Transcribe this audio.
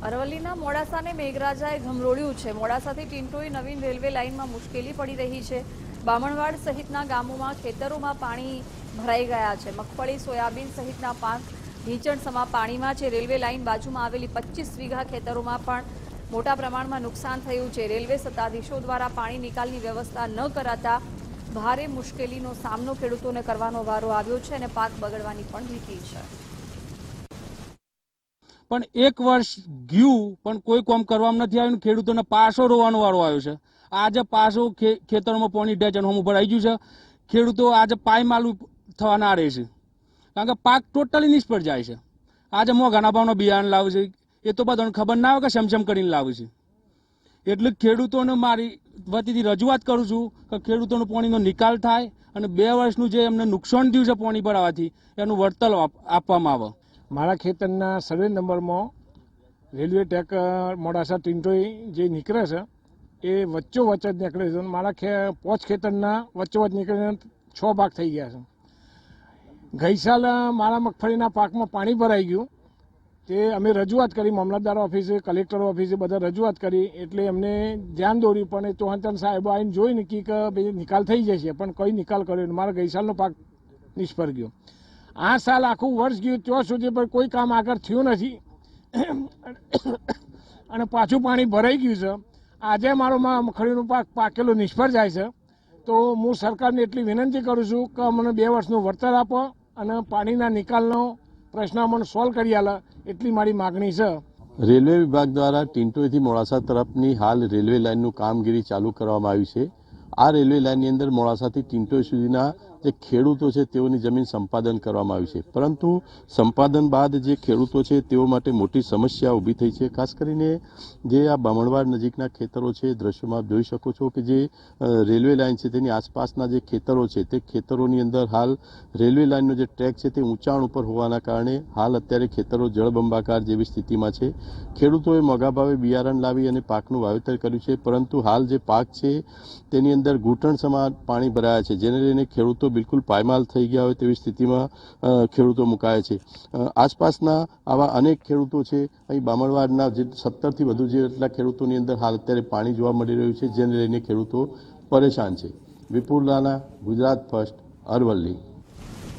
અરવલ્લીના મોડાસાને મેઘરાજાએ ગમરોળ્યું છે। મોડાસાથી ટિન્ટોઈ નવીન રેલવે લાઇનમાં મુશ્કેલી પડી રહી છે। બામણવાડ સહિતના ગામોમાં ખેતરોમાં પાણી ભરાઈ ગયા છે। મગફળી, સોયાબીન સહિતના પાક ઢીંચણસમા પાણીમાં છે। રેલવે લાઇન બાજુમાં આવેલી 25 વીઘા ખેતરોમાં પણ મોટા પ્રમાણમાં નુકસાન થયું છે। રેલવે સત્તાધીશો દ્વારા પાણી નિકાલની વ્યવસ્થા ન કરાતા ભારે મુશ્કેલીનો સામનો ખેડૂતોને કરવાનો વારો આવ્યો છે અને પાક બગડવાની પણ ભીતિ છે। પણ એક વર્ષ ગયું પણ કોઈ કામ કરવામાં નથી આવ્યું। ખેડૂતોને પાછો રોવાનો વારો આવ્યો છે। આજે પાછો ખેતરમાં પાણી ઢેચણ હોમ ભરાઈ ગયું છે। ખેડૂતો આજે પાયમાલું થવાના રહે છે, કારણ કે પાક ટોટલી નિષ્ફળ જાય છે। આજે મોંઘાના ભાવનો બિયારણ લાવે છે, એ તો બધાને ખબર ના આવે કે સમસમ કરીને લાવે છે। એટલે ખેડૂતોને મારી વતીથી રજૂઆત કરું છું કે ખેડૂતોનો પાણીનો નિકાલ થાય અને 2 વર્ષનું જે એમને નુકસાન થયું છે પાણી ભરાવાથી એનું વળતર આપવામાં આવે। મારા ખેતરના સર્વે નંબરમાં રેલવે ટ્રેક મોડાસા ટિન્ટોઈ જે નીકળે છે એ વચ્ચોવચ્ચ જ નીકળે છે। મારા 5 ખેતરના વચ્ચોવચ્ચ નીકળીને 6 ભાગ થઈ ગયા છે। ગઈ સાલ મારા મગફળીના પાકમાં પાણી ભરાઈ ગયું, તે અમે રજૂઆત કરી મામલતદાર ઓફિસે, કલેક્ટર ઓફિસે બધા રજૂઆત કરી, એટલે એમને ધ્યાન દોર્યું, પણ ચૌહાણ સાહેબો આવીને જોઈને કે ભાઈ નિકાલ થઈ જશે, પણ કોઈ નિકાલ કર્યો નહીં। મારા ગઈ સાલનો પાક નિષ્ફળ ગયો। આ સાલ આખું વર્ષ ગયું ત્યાં સુધી પણ કોઈ કામ આગળ થયું નથી અને પાછું પાણી ભરાઈ ગયું છે। આજે મારો મગફળીનો પાક પાકેલો નિષ્ફળ જાય છે, તો હું સરકારને એટલી વિનંતી કરું છું કે અમને 2 વર્ષનું વળતર આપો અને પાણીના નિકાલનો પ્રશ્ન અમને સોલ્વ કરી આલે, એટલી મારી માગણી છે। રેલવે વિભાગ દ્વારા ટિન્ટોઈથી મોડાસા તરફની હાલ રેલવે લાઇનનું કામગીરી ચાલુ કરવામાં આવી છે। આ રેલવે લાઇનની અંદર મોડાસાથી ટિન્ટોઈ સુધીના જે ખેડૂતો છે તેઓની જમીન સંપાદન કરવામાં આવી છે, પરંતુ સંપાદન બાદ જે ખેડૂતો છે તેઓ માટે મોટી સમસ્યા ઊભી થઈ છે। ખાસ કરીને જે આ બામણવાડ નજીકના ખેતરો છે, દ્રશ્યોમાં આપ જોઈ શકો છો કે જે રેલવે લાઇન છે તેની આસપાસના જે ખેતરો છે તે ખેતરોની અંદર હાલ રેલવે લાઇનનો જે ટ્રેક છે તે ઊંચાણ ઉપર હોવાના કારણે હાલ અત્યારે ખેતરો જળબંબાકાર જેવી સ્થિતિમાં છે। ખેડૂતોએ મોંઘા ભાવે બિયારણ લાવી અને પાકનું વાવેતર કર્યું છે, પરંતુ હાલ જે પાક છે તેની અંદર ઘૂંટણ સમાન પાણી ભરાયા છે, જેને લઈને ખેડૂતો બિલકુલ પાયમાલ થઈ ગયા હોય તેવી સ્થિતિમાં ખેડૂતો મુકાયા છે। આસપાસના આવા અનેક ખેડૂતો છે। અહીં બામણવાડના જે 17થી વધુ જેટલા ખેડૂતોની અંદર હાલ અત્યારે પાણી જોવા મળી રહ્યું છે, જેને લઈને ખેડૂતો પરેશાન છે। વિપુલ રાણા, ગુજરાત ફર્સ્ટ, અરવલ્લી।